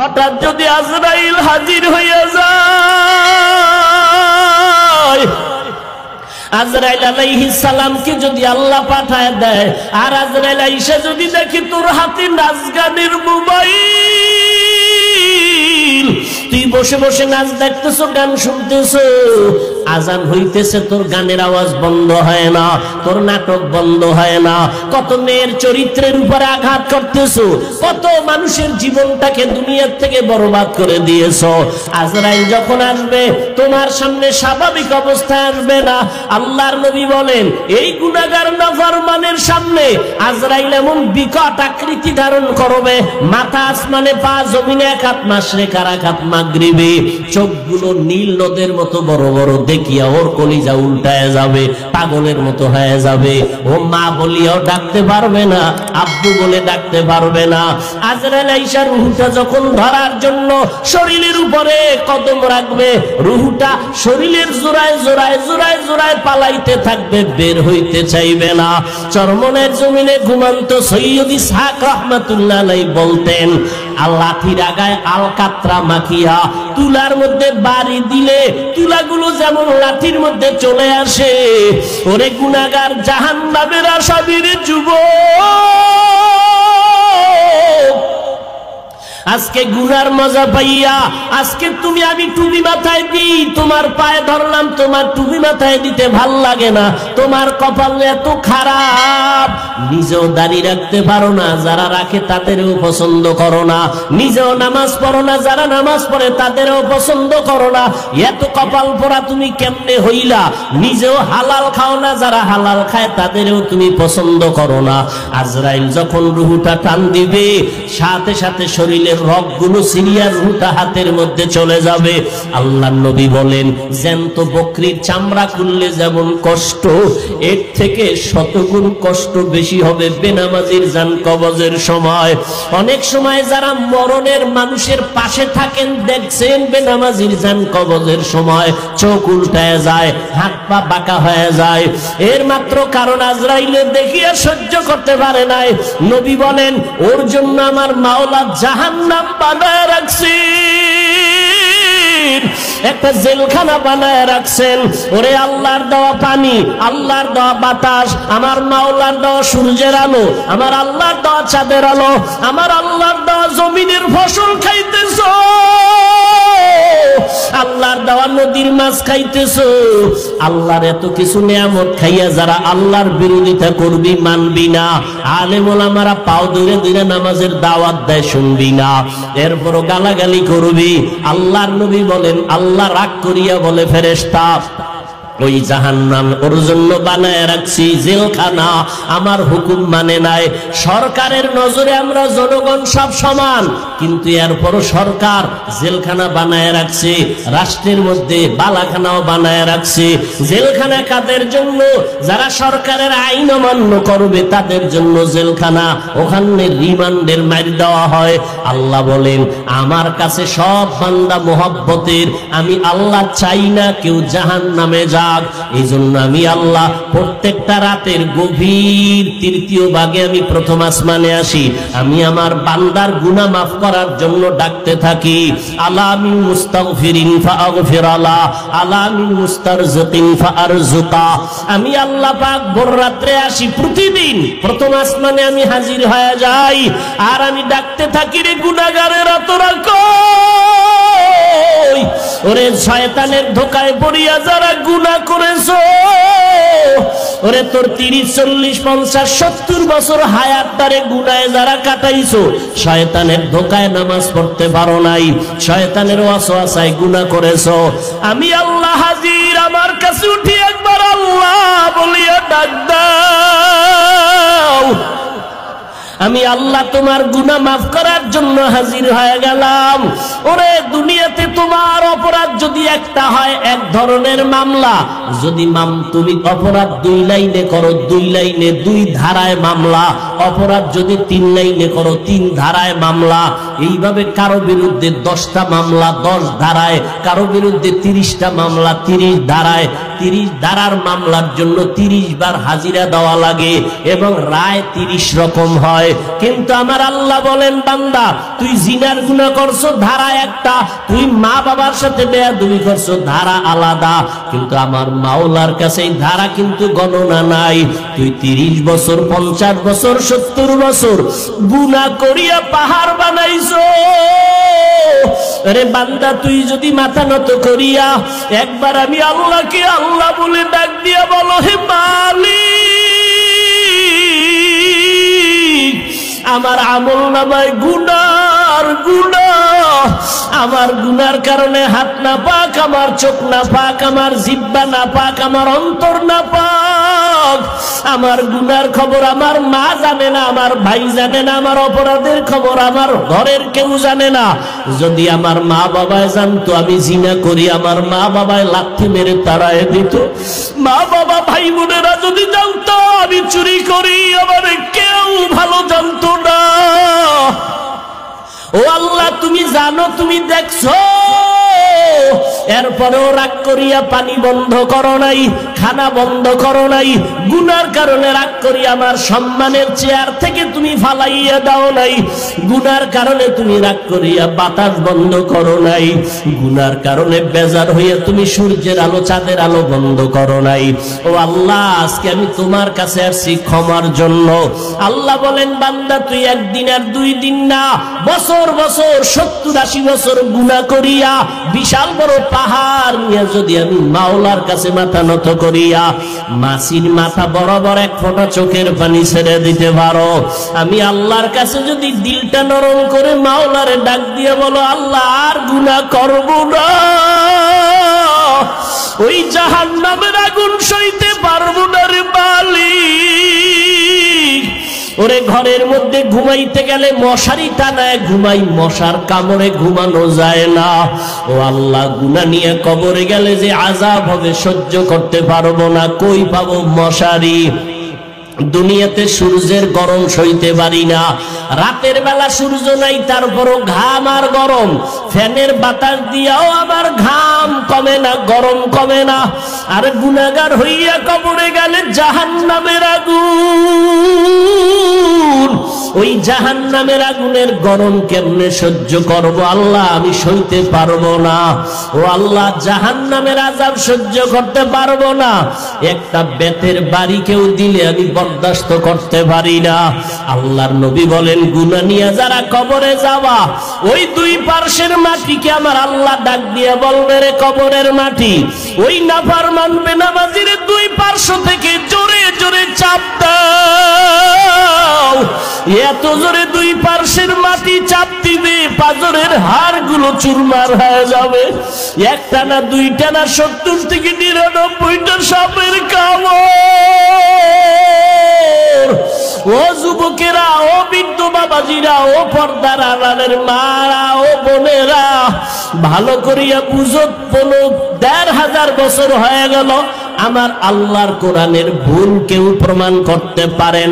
হঠাৎ যদি আজরাইল হাজির হইয়া যায়, আজরাইল আলাইহিস সালামকে যদি আল্লাহ পাঠায় দেয়, আর আজরাইল আইসা যদি দেখে তোর হাতে নাচ গানের মোবাইল, তুই বসে বসে নাচ দেখতেছো, গান শুনতেছো, আজান হইতেছে, তোর গানের আওয়াজ বন্ধ হয় না, তোর নাটক বন্ধ হয় না, কত মেয়ের চরিত্রের উপরে আঘাত করতেছো, কত মানুষের জীবনটাকে দুনিয়ার থেকে বরবাদ করে দিয়েছো। আজরাইল যখন আসবে তোমার সামনে স্বাভাবিক অবস্থায় আসবে না। আল্লাহর নবী বলেন এই গুনাহগার নাফরমানের সামনে আজরাইল এমন বিকট আকৃতি ধারণ করবে, মাথা আসমানে, পা জমিনে, এক হাত মাশরিক আর এক হাত মাগরিবে, চোখগুলো নীল নদের মতো বড় বড়, দেখিয়া ওর কলিজা উল্টায় যাবে, পাগলের মতো হয়ে যাবে। ও মা বলিয়াও ডাকতে পারবে না, আব্বু বলে ডাকতে পারবে না। আজরাইল আইসা রুহুটা যখন ধরার জন্য শরীরের উপরে কদম রাখবে, রুহুটা শরীরের জোড়ায় জোড়ায় জোড়ায় জোড়ায় পালাইতে থাকবে, বের হইতে চাইবে না। চরমনের জমিনে ঘুমান্ত সৈয়দ ইসহাক রাহমাতুল্লাহ আলাইহি বলতেন, লাঠির আগায় আলকাতরা মাখিয়া তুলার মধ্যে বাড়ি দিলে তুলাগুলো যেমন লাঠির মধ্যে চলে আসে, ওরে গুনাহগার জাহান্নামের আসামির যুবক, আজকে গুনার মজা পাইয়া, আজকে তুমি আমি টুপি মাথায় দিই, তোমার পায়ে ধরলাম, তোমার টুপি মাথায় দিতে ভাল লাগে না, তোমার কপাল এত খারাপ, নিজেও দাঁড়িয়ে রাখতে পারো না, যারা রাখে তাদেরও পছন্দ করো না, নিজেও নামাজ পড়ো না, যারা নামাজ পড়ে তাদেরও পছন্দ করো না, এত কপাল পড়া তুমি কেমনে হইলা, নিজেও হালাল খাও না, যারা হালাল খায় তাদেরও তুমি পছন্দ করো না। আজরাইল যখন রুহুটা টান দিবে, সাথে সাথে শরীরে রগগুলো সিরিয়া রুহুটা হাতের মধ্যে চলে যাবে। আল্লাহর নবী বলেন জ্যান্ত বকরির চামড়া খুললে যেমন কষ্ট, এর থেকে শতগুণ কষ্ট বেশি হবে বেনামাজির জান কবজের সময়। অনেক সময় যারা মরণের মানুষের পাশে থাকেন দেখছেন, বেনামাজির জান কবজের সময় চোখ উল্টায় যায়, হাত পা বাঁকা হয়ে যায়, এর মাত্র কারণ আজরাইলের দেখিয়া সহ্য করতে পারে নাই। নবী বলেন ওর জন্য আমার মাওলা জাহান্নাম বানায় রাখছেন, একটা জেলখানা বানায় রাখছেন। ওরে আল্লাহর দেওয়া পানি, আল্লাহর দেওয়া বাতাস, আমার মাওলার দেওয়া সূর্যের আলো, আমার আল্লাহর দেওয়া চাঁদের আলো, আমার আল্লাহর দেওয়া জমিনের ফসল খাইতেছো, আল্লাহর দেওয়া নদীর মাছ খাইতেছো, আল্লাহর এত কিছু নিয়ামত খাইয়া যারা আল্লাহর বিরোধিতা করবি, মানবি না, আলেম ওলামারা পাও ধরে ধরে নামাজের দাওয়াত দেয়, শুনবি না, এরপরও গালাগালি করবি। আল্লাহর নবী বলেন আল্লাহ রাগ করিয়া বলে ফেরেশতা, ওই জাহান্নাম ওর জন্য বানায় রাখছি জেলখানা, আমার হুকুম মানে নাই। সরকারের নজরে আমরা জনগণ সব সমান, কিন্তু এরপরও সরকার জেলখানা বানায় রাখছে, রাষ্ট্রের মধ্যে বালাখানাও বানায় রাখছে। জেলখানা কাদের জন্য? যারা সরকারের আইন অমান্য করবে তাদের জন্য জেলখানা, ওখানে রিমান্ডের মার দেওয়া হয়। আল্লাহ বলেন আমার কাছে সব বান্দা মোহাব্বতের, আমি আল্লাহ চাই না কেউ জাহান্নামে যাক। এই জন্য আমি আল্লাহ প্রত্যেকটা রাতের গভীর তৃতীয় ভাগে আমি প্রথম আসমানে আসি, আমি আমার বান্দার গুনাহ মাফ করার জন্য ডাকতে থাকি। আলা মিন মুস্তাগফিরিন ফাগফির আলা, আলা মিন মুস্তারজিকিন ফারজুকা। আমি আল্লাহ পাক ভোর রাত্রে আসি, প্রতিদিন প্রথম আসমানে আমি হাজির হয়ে যাই, আর আমি ডাকতে থাকি রে গুনাহগারেরা তোরা কই? ওরে শয়তানের ধোকায় পড়িয়া যারা গুনাহ করেছো, ওরে তোর 30, 40, 50, 70 বছর হায়াতটারে গুনাহে যারা কাটাইছো, শয়তানের ধোকায় নামাজ পড়তে পারো নাই, শয়তানের ওয়াসওয়াসায় গুনাহ করেছো, আমি আল্লাহ হাজির, আমার কাছে উঠি একবার আল্লাহ বলিয়া ডাক দাও। আমি আল্লাহ তোমার গুনাহ মাফ করার জন্য হাজির হয়ে গেলাম। ওরে দুনিয়াতে তোমার অপরাধ যদি একটা হয়, এক ধরনের মামলা, যদি তুমি অপরাধ 2 লাইনে করো, 2 লাইনে 2 ধারায় মামলা, অপরাধ যদি 3 লাইনে করো, 3 ধারায় মামলা, এইভাবে কারো বিরুদ্ধে 10টা মামলা 10 ধারায়, কারো বিরুদ্ধে 30টা মামলা 30 ধারায়। 30 ধারার মামলার জন্য 30 বার হাজিরা দেওয়া লাগে এবং রায় 30 রকম হয়। হয়। কিন্তু আমার আল্লাহ বলেন, বান্দা তুই জিনার গুনাহ করছো ধারা একটা, তুই মা বাবার সাথে বেয়াদবি করছো ধারা আলাদা, কিন্তু আমার মাওলার কাছে এই ধারা কিন্তু গণনা নাই। তুই 30 বছর 50 বছর 70 বছর গুনাহ করিয়া পাহাড় বানাইছো। আরে বান্দা তুই যদি মাথা নত করিয়া একবার আমি আল্লাহকে আল্লাহ বলে ডাক দিয়া বলো, হে মালিক আমার আমল নামায় গুনার গুনাহ, আমার গুনার কারণে হাত না পাক, আমার চোখ না পাক, আমার জিহ্বা না পাক, আমার অন্তর না পাক, আমার গুনার খবর আমার মা জানে না, আমার ভাই জানে না, আমার অপরাধের খবর আমার ঘরের কেউ জানে না। যদি আমার মা বাবায় জানতো আমি জিনা করি, আমার মা বাবায় লাথি মেরে তাড়ায় দিত। মা বাবা ভাই বোনেরা যদি জানতো আমি চুরি করি, আমার কেউ ভালো জানতো না। ও আল্লাহ তুমি জানো, তুমি দেখছো, এরপরেও রাগ করিয়া পানি বন্ধ করো নাই, খানা বন্ধ করো নাই, গুনার কারণে রাগ করি আমার সম্মানের চেয়ার থেকে তুমি ফালাইয়া দাও নাই, গুনার কারণে তুমি রাগ করিয়া বাতাস বন্ধ করো নাই, গুনার কারণে বেজার হইয়া তুমি সূর্যের আলো চাঁদের আলো বন্ধ করো নাই। ও আল্লাহ আজকে আমি তোমার কাছে আসছি ক্ষমার জন্য। আল্লাহ বলেন, বান্দা তুই একদিন আর 2 দিন না, বছর বছর 70-80 বছর গুনাহ করিয়া বিশাল বড় পাহাড় নিয়ে যদি আমি মাওলার কাছে মাথা নত করিয়া মাছির মাথা বরাবর 1 ফোঁটা চোখের পানি ছেড়ে দিতে পারো, আমি আল্লাহর কাছে যদি দিলটা নরম করে মাওলারে ডাক দিয়ে বলো, আল্লাহ আর গুনাহ করব না, ওই জাহান্নামের আগুন সইতে পারবো না রে মালিক। ওরে ঘরের মধ্যে ঘুমাইতে গেলে মশারি টানায় ঘুমাই, মশার কামড়ে ঘুমানো যায় না। ও আল্লাহ গুনাহ নিয়ে কবরে গেলে যে আযাব হবে সহ্য করতে পারবো না, কই পাবো মশারি? দুনিয়াতে সূর্যের গরম সইতে পারি না, রাতের বেলা সূর্য নাই তারপরও ঘাম আর গরম, ফ্যানের বাতাস দিয়াও আমার ঘাম কমে না, গরম কমে না। আর গুনাহগার হইয়া কবরে গেলে জাহান্নামের আগুন, ওই জাহান্নামের আগুনের গরম কেমনে সহ্য করব আল্লাহ? আমি সইতে পারবো না। ও আল্লাহ জাহান্নামের আযাব সহ্য করতে পারবো না। একটা বেতের বাড়ি কেউ দিলে আমি বরদাস্ত করতে পারি না। আল্লাহর নবী বলেন, গুনাহ নিয়ে যারা কবরে যাওয়া, ওই 2 পার্শ্বের মাটিকে আমার আল্লাহ ডাক দিয়ে বলবে, রে কবরের মাটি, ওই নাফরমান বেনামাজির 2 পার্শ্ব থেকে জোরে জোরে চাপ দাও। এত জোরে 2 পার্শ্বের মাটি চাপ দিবে পাজরের হাড়গুলো চুরমার হয়ে যাবে। একটা না, 2টা না, 70 থেকে 99টা সাপের কামড়। ও যুবকেরা, ও বৃদ্ধ বাবাজিরা, ও পর্দার আড়ালের মারা, ও বোনেরা, ভালো করিয়া বুঝো, 1500 বছর হয়ে গেল আমার আল্লাহর কোরআনের ভুল কেউ প্রমাণ করতে পারে না।